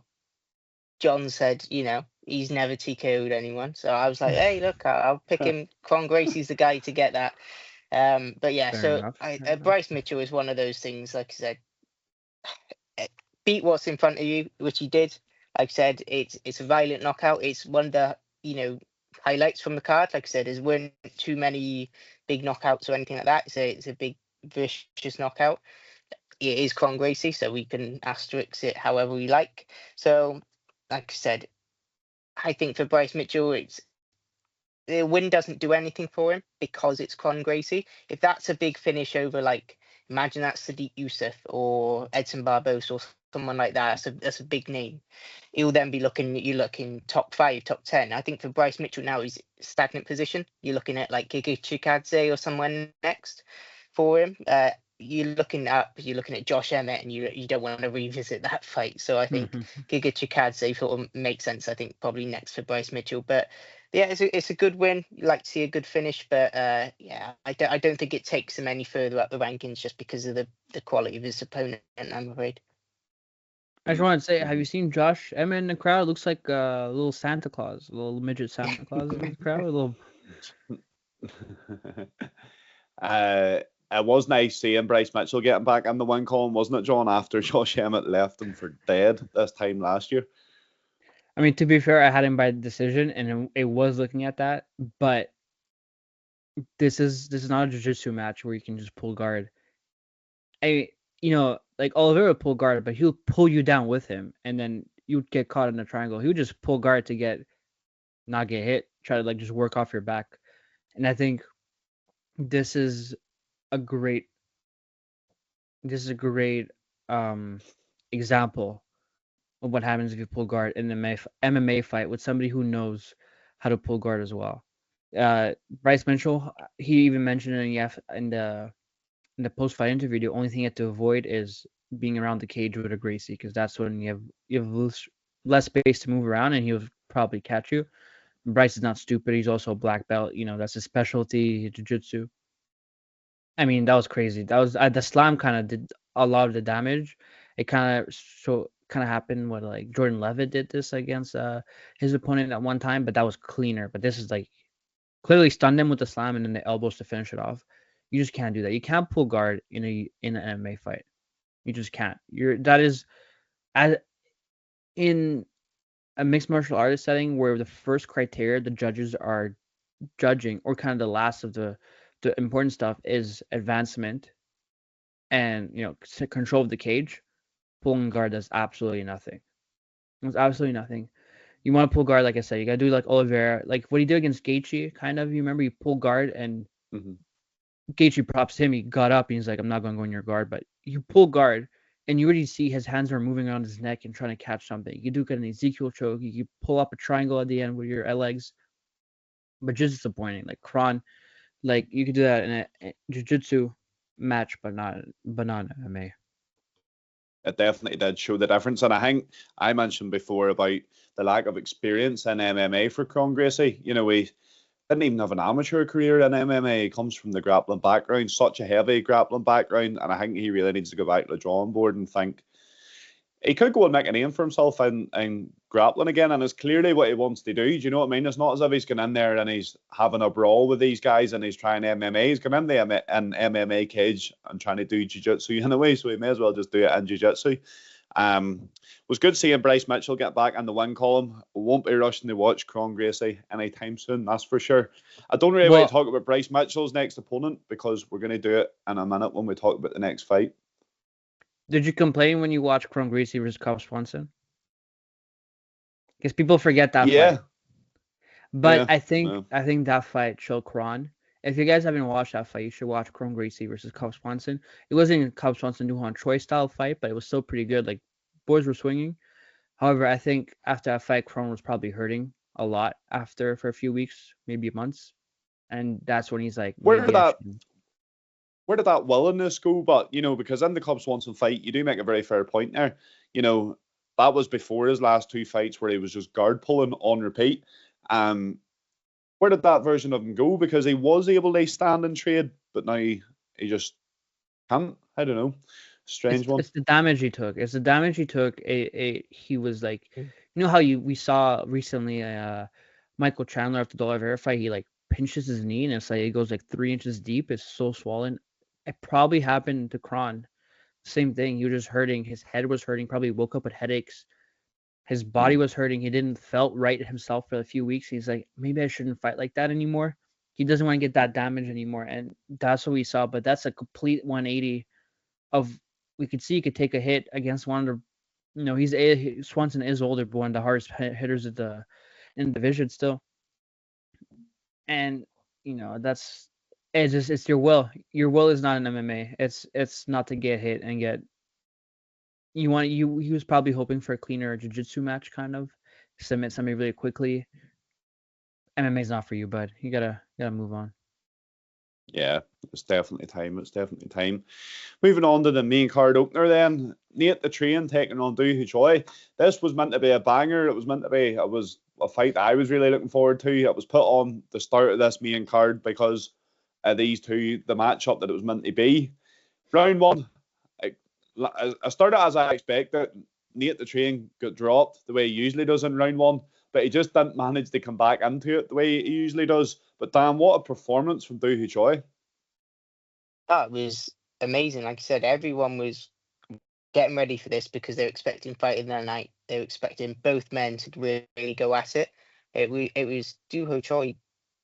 John said, he's never TKO'd anyone, so I was like, hey, look, I'll pick him. Cron Gracie's the guy to get that. But yeah, fair enough. Bryce Mitchell is one of those things, like I said, beat what's in front of you, which he did. Like I said, it's a violent knockout. It's one of the highlights from the card. Like I said, there weren't too many big knockouts or anything like that. It's a big vicious knockout. It is Cron Gracie, so we can asterisk it however we like. So, like I said, I think for Bryce Mitchell, the win doesn't do anything for him because it's Cron Gracie. If that's a big finish over, like, imagine that's Sadiq Youssef or Edson Barbosa or someone like that. That's a big name. You're looking top 5, top 10. I think for Bryce Mitchell now, he's stagnant position. You're looking at like Giga Chikadze or someone next for him. You're looking at Josh Emmett, and you don't want to revisit that fight. So I think Giga Chikadze sort of makes sense. I think probably next for Bryce Mitchell, but yeah, it's a good win. You like to see a good finish, but yeah, I don't think it takes him any further up the rankings just because of the quality of his opponent, I'm afraid. I just want to say, have you seen Josh Emmett in the crowd? Looks like a little Santa Claus, a little midget Santa Claus in the crowd. It was nice seeing Bryce Mitchell getting back in the win column, wasn't it, John, after Josh Emmett left him for dead this time last year? I mean, to be fair, I had him by decision, and it was looking at that, but this is not a jiu-jitsu match where you can just pull guard. Like Oliveira would pull guard, but he'll pull you down with him, and then you'd get caught in a triangle. He would just pull guard to not get hit, try to like just work off your back. And I think this is a great example of what happens if you pull guard in an MMA fight with somebody who knows how to pull guard as well. Bryce Mitchell, he even mentioned in the post-fight interview, the only thing you have to avoid is being around the cage with a Gracie, because that's when you have less space to move around, and he'll probably catch you. Bryce is not stupid. He's also a black belt. That's his specialty, jiu-jitsu. I mean, that was crazy. That was the slam kind of did a lot of the damage. It kind of happened when like Jordan Levitt did this against his opponent at one time, but that was cleaner. But this is like clearly stunned him with the slam and then the elbows to finish it off. You just can't do that. You can't pull guard in an MMA fight. You just can't. That is as in a mixed martial artist setting where the first criteria the judges are judging, or kind of the last of the important stuff, is advancement and control of the cage. Pulling guard does absolutely nothing. It's absolutely nothing. You want to pull guard, like I said, you gotta do like Oliveira, like what he did against Gaethje, kind of. You remember, you pull guard and Gaethje props him. He got up and he's like, "I'm not going to go in your guard," but you pull guard and you already see his hands are moving around his neck and trying to catch something. You do get an Ezekiel choke. You pull up a triangle at the end with your legs, but just disappointing. Like Kron, like you could do that in a jiu-jitsu match, but not in MMA. It definitely did show the difference. And I think I mentioned before about the lack of experience in MMA for Kron Gracie. He didn't even have an amateur career in MMA. He comes from the grappling background, such a heavy grappling background. And I think he really needs to go back to the drawing board and think he could go and make a name for himself in grappling again. And it's clearly what he wants to do. Do you know what I mean? It's not as if he's going in there and he's having a brawl with these guys and he's trying MMA. He's come in the MMA cage and trying to do jiu-jitsu in a way, so he may as well just do it in jiu-jitsu. Was good seeing Bryce Mitchell get back in the win column. We won't be rushing to watch Kron Gracie anytime soon, that's for sure. I don't really want to talk about Bryce Mitchell's next opponent because we're going to do it in a minute when we talk about the next fight. Did you complain when you watched Kron Gracie versus Cub Swanson? Because people forget that fight. But yeah, I think that fight showed Kron. If you guys haven't watched that fight, you should watch Kron Gracie versus Cub Swanson. It wasn't a Cub Swanson Duhon Choi style fight, but it was still pretty good. Like, boys were swinging. However, I think after that fight, Kron was probably hurting a lot for a few weeks, maybe months. And that's when he's like, where did that willingness go? But, because in the Cub Swanson fight, you do make a very fair point there. That was before his last two fights where he was just guard pulling on repeat. Where did that version of him go? Because he was able to stand and trade, but now he just can't. I don't know. Strange one. It's the damage he took. He was like, how we saw recently Michael Chandler after the Oliveira fight, he like pinches his knee and it's like it goes like 3 inches deep. It's so swollen. It probably happened to Kron. Same thing. He was just hurting. His head was hurting. Probably woke up with headaches. His body was hurting. He didn't felt right himself for a few weeks. He's like, maybe I shouldn't fight like that anymore. He doesn't want to get that damage anymore. And that's what we saw. But that's a complete 180 of, we could see he could take a hit against one of the, Swanson is older, but one of the hardest hitters in the division still. And, it's your will. Your will is not in MMA. It's not to get hit and get. He was probably hoping for a cleaner jiu-jitsu match, kind of submit somebody really quickly. MMA is not for you, bud. You gotta move on. Yeah, it's definitely time. Moving on to the main card opener then. Nate the Train taking on Doo Ho Choi. This was meant to be a banger. It was a fight that I was really looking forward to. It was put on the start of this main card because these two, the matchup that it was meant to be. Round one, I started as I expected. Nate the Train got dropped the way he usually does in round one, but he just didn't manage to come back into it the way he usually does. But Dan, what a performance from Doo Ho Choi. That was amazing. Like I said, everyone was getting ready for this because they were expecting fight in the night. They were expecting both men to really go at it. It was Doo Ho Choi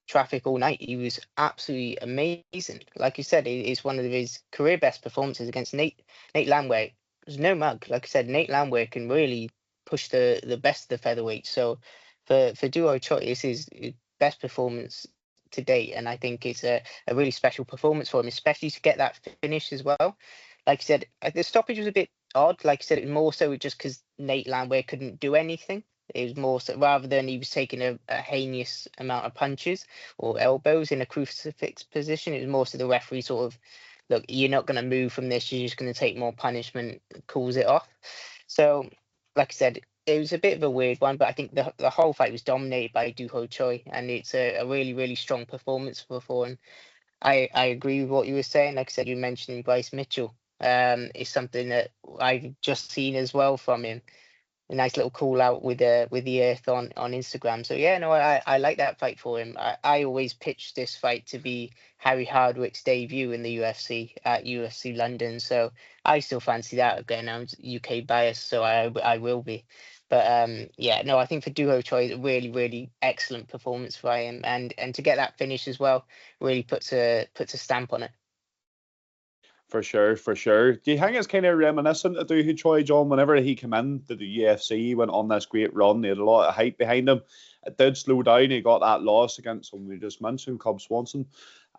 traffic all night. He was absolutely amazing. Like you said, it's one of his career best performances against Nate Landwehr. There's no mug. Like I said, Nate Landwehr can really push the best of the featherweight. So for Doo Ho Choi, this is his best performance to date, and I think it's a really special performance for him, especially to get that finish as well. Like I said, the stoppage was a bit odd. Like I said, it was more so just because Nate Landwehr couldn't do anything. It was more so, rather than he was taking a heinous amount of punches or elbows in a crucifix position, it was more so the referee sort of, look, you're not going to move from this, you're just going to take more punishment, calls it off. So, like I said, it was a bit of a weird one, but I think the whole fight was dominated by Doo Choi, and it's a really, really strong performance for him. I agree with what you were saying. Like I said, you mentioned Bryce Mitchell. Is something that I've just seen as well from him. A nice little call out with the earth on Instagram. So yeah, no, I like that fight for him. I always pitched this fight to be Harry Hardwick's debut in the UFC at UFC London. So I still fancy that. Again, I'm UK biased, so I will be. But yeah, no, I think for Doo Choi, a really, really excellent performance for him, and to get that finish as well really puts a stamp on it. For sure, for sure. Do you think it's kind of reminiscent of Doo Choi, John? Whenever he came in to the UFC, he went on this great run. He had a lot of hype behind him. It did slow down. He got that loss against someone we just mentioned, Cub Swanson.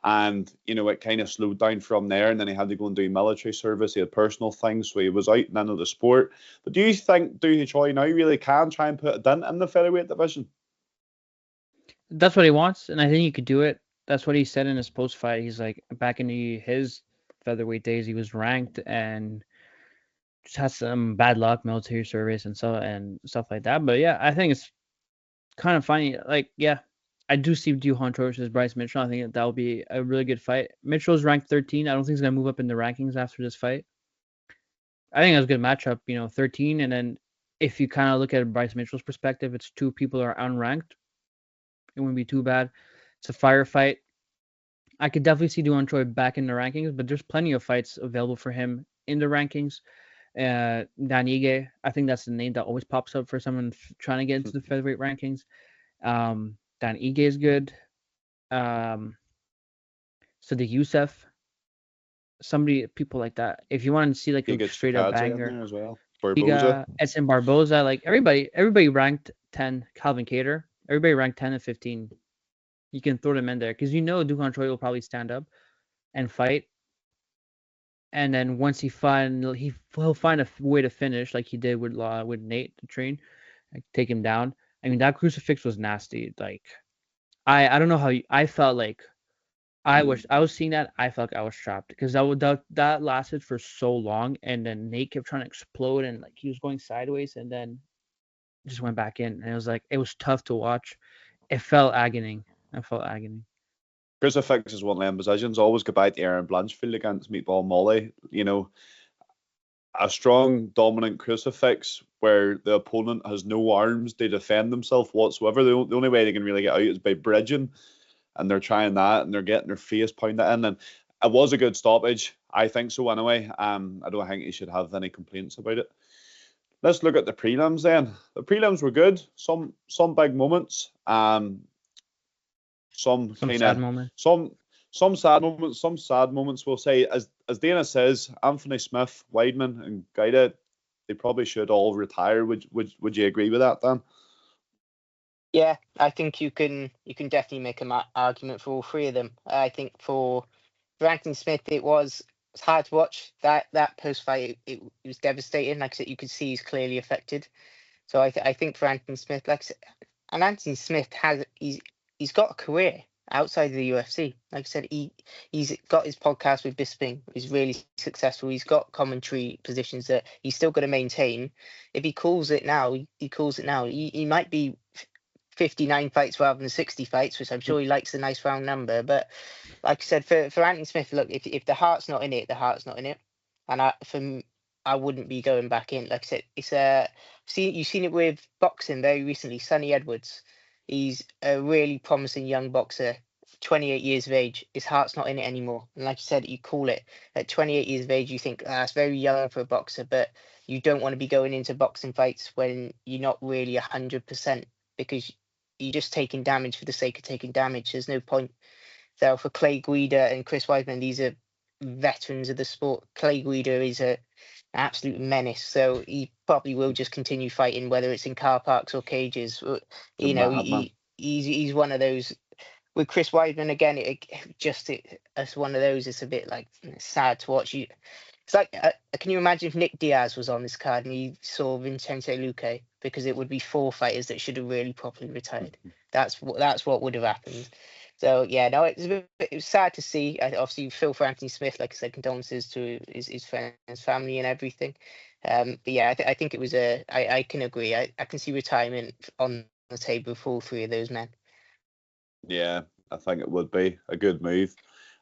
And, you know, it kind of slowed down from there. And then he had to go and do military service. He had personal things, so he was out and into the sport. But do you think Doo Choi now really can try and put a dent in the featherweight division? That's what he wants, and I think he could do it. That's what he said in his post-fight. He's like, back in his featherweight days, he was ranked and just had some bad luck, military service and stuff like that. But yeah, I think it's kind of funny. Like, yeah, I do see Doo Choi versus Bryce Mitchell. I think that will be a really good fight. Mitchell's ranked 13. I don't think he's gonna move up in the rankings after this fight. I think that's a good matchup. 13, and then if you kind of look at Bryce Mitchell's perspective, it's two people are unranked. It wouldn't be too bad. It's a firefight. I could definitely see Jon Choi back in the rankings, but there's plenty of fights available for him in the rankings. Dan Ige, I think that's the name that always pops up for someone trying to get into the featherweight rankings. Dan Ige is good. Sadiq Youssef, people like that. If you want to see like a straight up banger, as well. Barboza, Edson Barboza, like everybody ranked 10. Calvin Cater, everybody ranked 10 and 15. You can throw them in there because Jon Choi will probably stand up and fight, and then once he'll find a way to finish like he did with Nate to train, like, take him down. I mean, that crucifix was nasty. Like, I don't know how I felt like I was seeing that. I felt like I was trapped because that lasted for so long, and then Nate kept trying to explode and like he was going sideways, and then just went back in, and it was tough to watch. It felt agony. I felt agony. Crucifix is one of them positions. Always go back to Aaron Blanchfield against Meatball Molly. A strong, dominant crucifix where the opponent has no arms to defend themselves whatsoever. The only way they can really get out is by bridging, and they're trying that, and they're getting their face pounded in. And it was a good stoppage. I think so anyway. I don't think you should have any complaints about it. Let's look at the prelims then. The prelims were good. Some big moments. Some sad moments, some sad moments. We'll say, as Dana says, Anthony Smith, Weidman, and Gaida, they probably should all retire. Would you agree with that, Dan? Yeah, I think you can definitely make an argument for all three of them. I think for Anthony Smith, it was hard to watch. That post fight, it was devastating. Like I said, you could see he's clearly affected. So I think for Anthony Smith, and Anthony Smith he's got a career outside of the UFC. Like I said, he's got his podcast with Bisping. He's really successful. He's got commentary positions that he's still got to maintain. If he calls it now, he calls it now. He might be 59 fights rather than 60 fights, which I'm sure he likes a nice round number. But like I said, for Anthony Smith, look, if the heart's not in it, the heart's not in it. And I wouldn't be going back in. Like I said, you've seen it with boxing very recently. Sonny Edwards. He's a really promising young boxer, 28 years of age. His heart's not in it anymore. And like you said, you call it. At 28 years of age, you think that's very young for a boxer, but you don't want to be going into boxing fights when you're not really 100% because you're just taking damage for the sake of taking damage. There's no point. So for Clay Guida and Chris Weidman, these are veterans of the sport. Clay Guida is an absolute menace, so he probably will just continue fighting, whether it's in car parks or cages. He's one of those. With Chris Weidman again, it's one of those. It's a bit like sad to watch. It's like, can you imagine if Nick Diaz was on this card and he saw Vicente Luque? Because it would be 4 fighters that should have really properly retired. That's what would have happened. So yeah, no, it was sad to see. Obviously, you feel for Anthony Smith, like I said, condolences to his friends, family, and everything. But yeah, I think it was I can agree. I can see retirement on the table for all three of those men. Yeah, I think it would be a good move.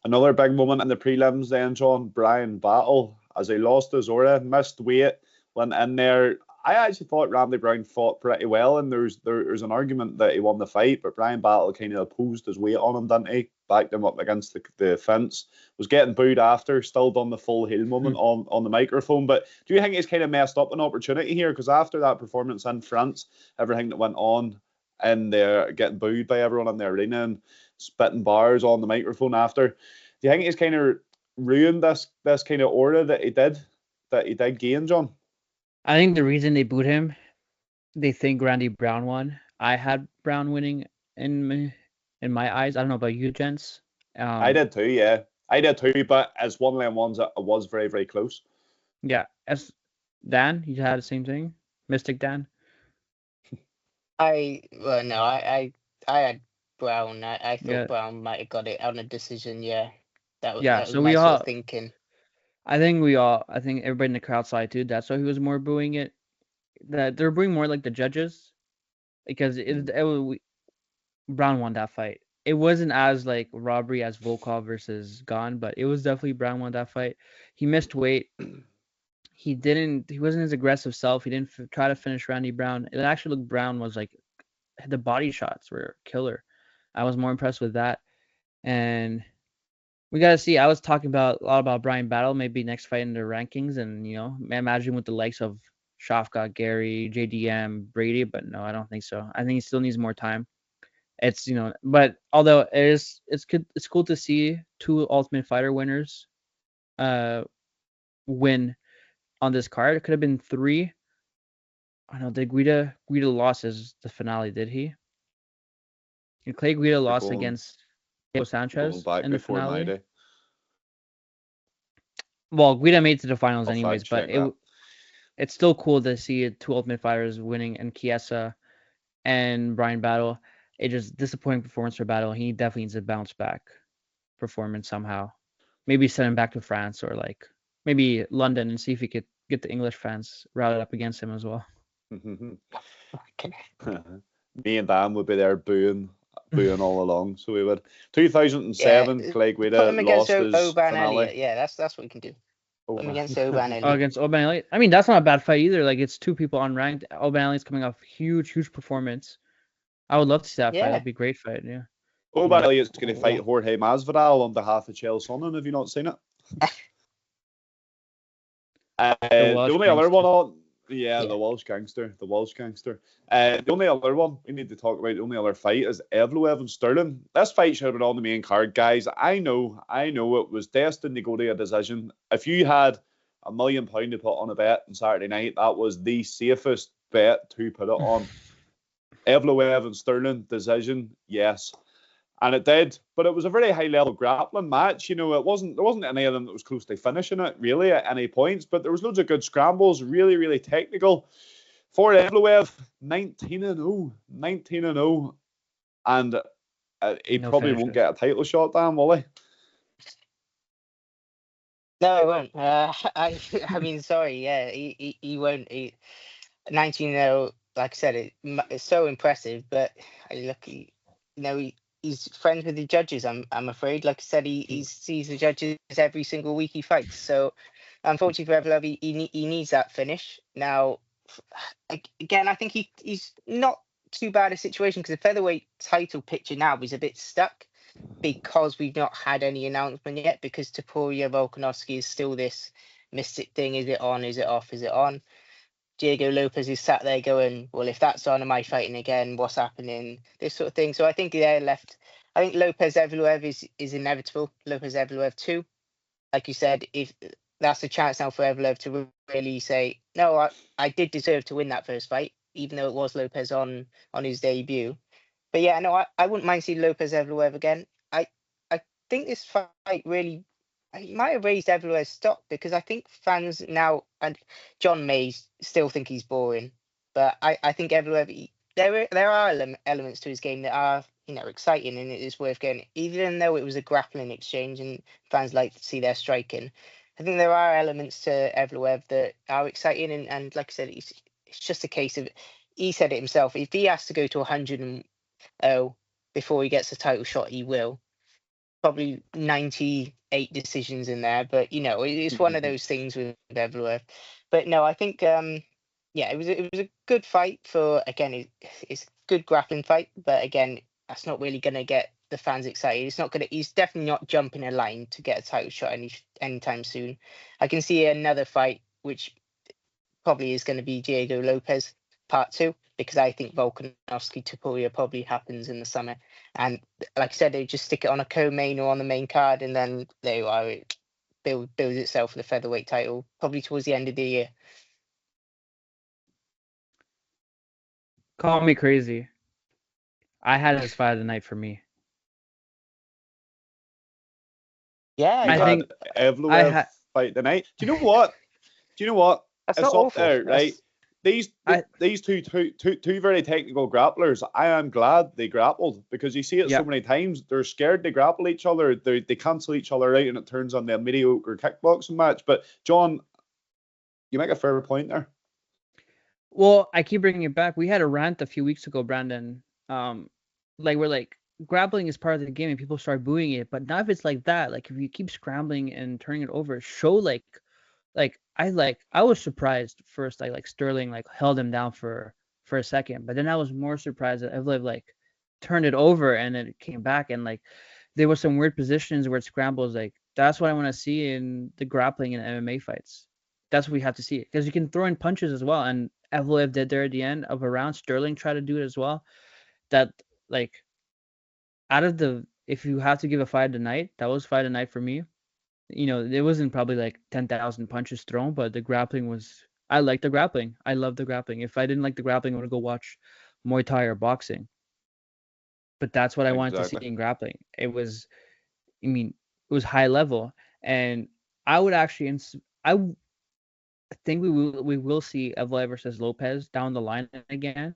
Another big moment in the prelims then, John, Brian Battle, as he lost his aura, missed weight, went in there. I actually thought Randy Brown fought pretty well, and there's an argument that he won the fight, but Brian Battle kind of opposed his weight on him, didn't he? Backed him up against the fence, was getting booed after, still done the full heel moment on the microphone. But do you think he's kind of messed up an opportunity here? Because after that performance in France, everything that went on, and they're getting booed by everyone in the arena and spitting bars on the microphone after. Do you think he's kind of ruined this kind of aura that he did gain, John? I think the reason they booed him, they think Randy Brown won. I had Brown winning in my eyes. I don't know about you, gents. I did too, yeah. I did too, but as one of them ones, it was very, very close. Yeah, as Dan, you had the same thing, Mystic Dan. I had Brown. I thought Brown might have got it on a decision. Yeah, that was So my we sort all of thinking. I think everybody in the crowd side too. That's why he was more booing it. That they're booing more like the judges, because Brown won that fight. It wasn't as like robbery as Volkov versus Gane, but it was definitely Brown won that fight. He missed weight. He wasn't his aggressive self. He didn't try to finish Randy Brown. It actually looked Brown was like, the body shots were killer. I was more impressed with that. And we got to see. I was talking a lot about Brian Battle, maybe next fight in the rankings, and imagine with the likes of Shavkat, Garry, JDM, Brady, but no, I don't think so. I think he still needs more time. It's but although it's cool to see two Ultimate Fighter winners win on this card. It could have been three. I know, did Guida lost the finale, did he? And Clay Guida lost against Sanchez in the finale. Well, Guida made it to the finals anyways, but it's still cool to see two Ultimate Fighters winning, and Chiesa and Brian Battle. It just disappointing performance for Battle. He definitely needs a bounce back performance somehow. Maybe send him back to France, or like maybe London, and see if he could get the English fans routed up against him as well. Me and Dan would be there booing all along. So we would. 2007, Clay Guida lost his finale. Yeah, that's what we can do. Put him against Oban Elliott. Against Oban Elliott. I mean, that's not a bad fight either. Like, it's two people unranked. Oban Elliott's coming off huge performance. I would love to see that fight. That'd be a great fight. Yeah. Oban Elliott's going to fight Jorge Masvidal on behalf of Chael Sonnen. Have you not seen it? The only other one on. Yeah, the Welsh gangster. The only other one we need to talk about, the only other fight, is Evloev and Sterling. This fight should have been on the main card, guys. I know it was destined to go to a decision. If you had £1 million to put on a bet on Saturday night, that was the safest bet to put it on. Evloev and Sterling, decision, yes. And it did, but it was a very high-level grappling match. There wasn't any of them that was close to finishing it, really, at any points, but there was loads of good scrambles, really, really technical. For Evloev, 19-0, and he probably won't get a title shot, Dan, will he? No, he won't. I mean, sorry, yeah, he won't. 19-0, like I said, it's so impressive, but look, he's friends with the judges. I'm afraid. Like I said, he sees the judges every single week he fights. So, unfortunately for Evloev, he needs that finish. Now, again, I think he's not too bad a situation, because the featherweight title picture now is a bit stuck, because we've not had any announcement yet, because Topuria Volkanovski is still this mystic thing. Is it on? Is it off? Is it on? Diego Lopez is sat there going, well, if that's on, am I fighting again? What's happening? This sort of thing. So I think they're left. I think Lopez Evloev is inevitable. Lopez Evloev 2. Like you said, if that's a chance now for Evloev to really say, no, I did deserve to win that first fight, even though it was Lopez on his debut. But yeah, no, I wouldn't mind seeing Lopez Evloev again. I think this fight really, it might have raised Evloev's stock, because I think fans now, and John may still think he's boring, but I think Evloev, there are elements to his game that are exciting, and it is worth getting. Even though it was a grappling exchange and fans like to see their striking, I think there are elements to Evloev that are exciting. And like I said, it's just a case of, he said it himself, if he has to go to 100-0 before he gets a title shot, he will. Probably 98 decisions in there, but it's one of those things with Evloev. But no, I think it was a good fight for, again, it's good grappling fight, but again, that's not really gonna get the fans excited. He's definitely not jumping a line to get a title shot anytime soon. I can see another fight which probably is going to be Diego Lopez part 2, because I think Volkanovski Topuria probably happens in the summer. And like I said, they just stick it on a co-main or on the main card, and then there you are. It builds itself for the featherweight title, probably towards the end of the year. Call me crazy. I had this fight of the night for me. Yeah, I think Evloev fight tonight. Do you know what? That's It's not up awful. there, right? These two very technical grapplers. I am glad they grappled, because you see it so many times. They're scared to grapple each other. They cancel each other out, and it turns on a mediocre kickboxing match. But John, you make a fair point there. Well, I keep bringing it back. We had a rant a few weeks ago, Brandon. We're like, grappling is part of the game and people start booing it. But now if it's like that, like if you keep scrambling and turning it over, show I was surprised first. Like Sterling held him down for a second, but then I was more surprised that Evloev turned it over and then it came back, and there were some weird positions where it scrambles. That's what I want to see in the grappling in MMA fights. That's what we have to see, because you can throw in punches as well, and Evloev did there at the end of a round. Sterling tried to do it as well. That if you have to give a fight tonight, that was fight tonight for me. There wasn't probably 10,000 punches thrown, but the grappling was. I like the grappling. I love the grappling. If I didn't like the grappling, I would go watch Muay Thai or boxing. But that's what I wanted to see in grappling. It was high level, and I would actually. I think we will see Evloev versus Lopez down the line again,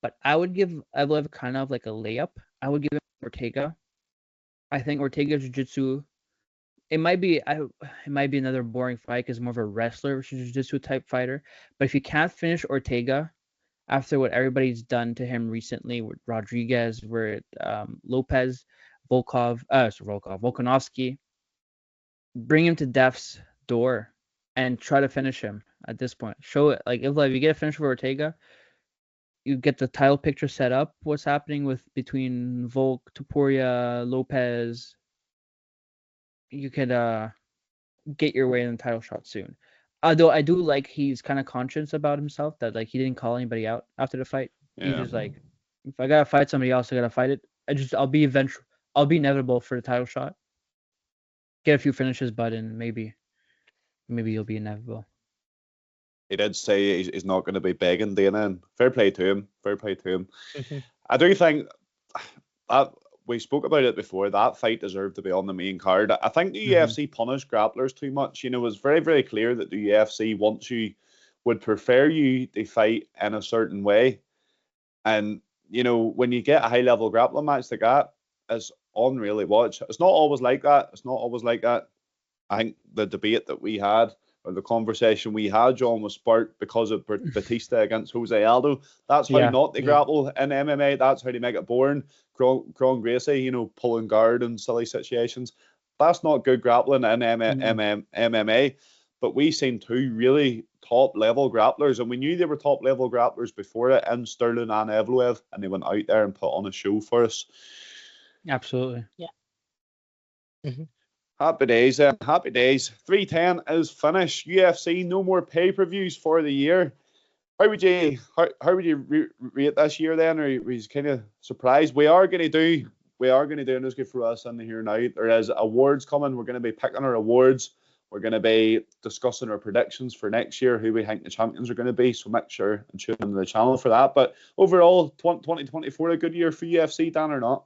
but I would give Evloev kind of like a layup. I would give him Ortega. I think Ortega Jiu-Jitsu. It might be another boring fight because more of a wrestler versus jiu-jitsu type fighter. But if you can't finish Ortega after what everybody's done to him recently with Rodriguez, with Lopez, Volkanovski, bring him to death's door and try to finish him at this point. Show it. If you get a finish for Ortega, you get the title picture set up. What's happening between Volk, Topuria, Lopez. You could get your way in the title shot soon. Although I do like he's kind of conscious about himself, that he didn't call anybody out after the fight. Yeah. He's just if I gotta fight somebody else, I gotta fight it. I'll be inevitable for the title shot. Get a few finishes, but maybe he'll be inevitable. He did say he's not going to be begging Dana, and fair play to him. Mm-hmm. I do think that. We spoke about it before. That fight deserved to be on the main card. I think the UFC punished grapplers too much. It was very, very clear that the UFC would prefer you to fight in a certain way. And, when you get a high-level grappling match like that, it's unreal to watch. It's not always like that. I think the debate that we had, or the conversation we had, John, was sparked because of Batista against Jose Aldo. That's how not to grapple in MMA. That's how to make it boring. Kron Gracie, pulling guard in silly situations. That's not good grappling in MMA. But we seen two really top-level grapplers, and we knew they were top-level grapplers before it, in Sterling and Evloev, and they went out there and put on a show for us. Absolutely. Yeah. Mm-hmm. Happy days, then. Happy days. 310 is finished. UFC, no more pay-per-views for the year. How would you rate this year then? Or were you kind of surprised? We are going to do, and it's good for us in here now. There is awards coming. We're going to be picking our awards. We're going to be discussing our predictions for next year, who we think the champions are going to be. So make sure and tune into the channel for that. But overall, 2024 a good year for UFC, Dan, or not?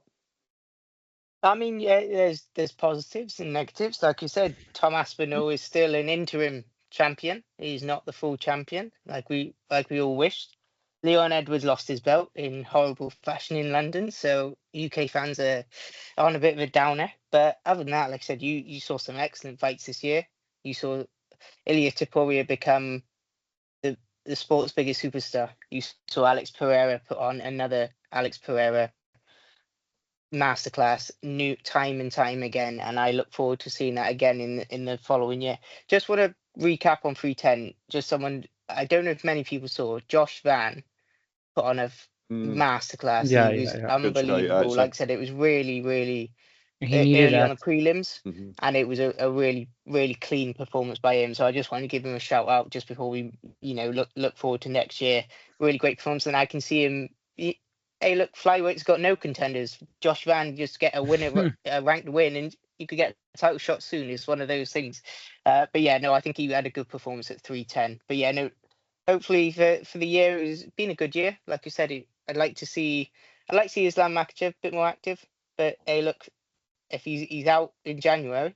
I mean, yeah, there's positives and negatives. Like you said, Tom Aspinall is still an interim champion. He's not the full champion, like we all wished. Leon Edwards lost his belt in horrible fashion in London, so UK fans are on a bit of a downer. But other than that, like I said, you saw some excellent fights this year. You saw Ilia Topuria become the sport's biggest superstar. You saw Alex Pereira put on another Alex Pereira masterclass, new time and time again, and I look forward to seeing that again in the following year. Just want to recap on 310. Just someone I don't know if many people saw. Josh Van put on a masterclass. Yeah, He was yeah. unbelievable. Like I said, it was really He needed early on that. the prelims, and it was a really clean performance by him. So I just want to give him a shout out just before we look forward to next year. Really great performance, and I can see him. Hey, look, flyweights got no contenders. Josh Van just get a winner, a ranked win, and you could get a title shot soon. It's one of those things. But yeah, no, I think he had a good performance at 310. But yeah, no, hopefully for the year, it's been a good year. Like I said, I'd like to see Islam Makhachev a bit more active. But hey, look, if he's out in January,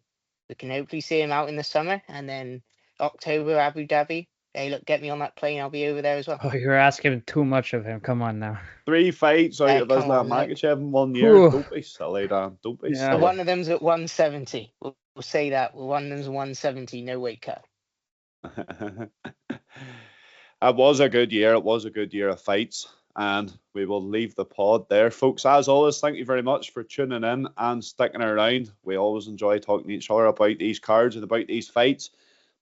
we can hopefully see him out in the summer, and then October, Abu Dhabi. Hey, look, get me on that plane. I'll be over there as well. Oh, you're asking too much of him. Come on now. 3 fights out of come Islam on, Makhachev in 1 year. Whew. Don't be silly, Dan. Don't be Yeah. silly. One of them's at 170. We'll say that. One of them's 170, no weight cut. It was a good year. It was a good year of fights. And we will leave the pod there. Folks, as always, thank you very much for tuning in and sticking around. We always enjoy talking to each other about these cards and about these fights.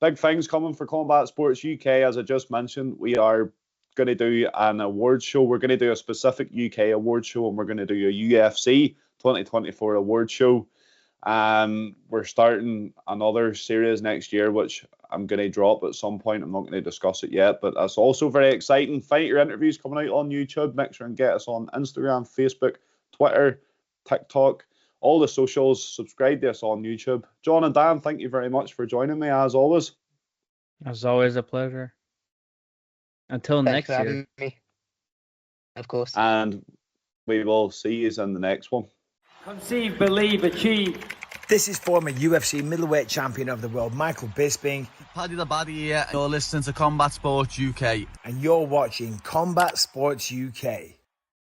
Big things coming for Combat Sports UK. As I just mentioned, we are going to do an award show. We're going to do a specific UK award show, and we're going to do a UFC 2024 award show. We're starting another series next year, which I'm going to drop at some point. I'm not going to discuss it yet, but that's also very exciting. Fight Your interviews coming out on YouTube. Make sure and get us on Instagram, Facebook, Twitter, TikTok, all the socials. Subscribe to us on YouTube. Jon and Dan, thank you very much for joining me, as always. It's always a pleasure. Until Thanks next for year. having me. Of course. And we will see you in the next one. Conceive, believe, achieve. This is former UFC middleweight champion of the world, Michael Bisping, Paddy the Baddy here. You're listening to Combat Sports UK. and you're watching Combat Sports UK.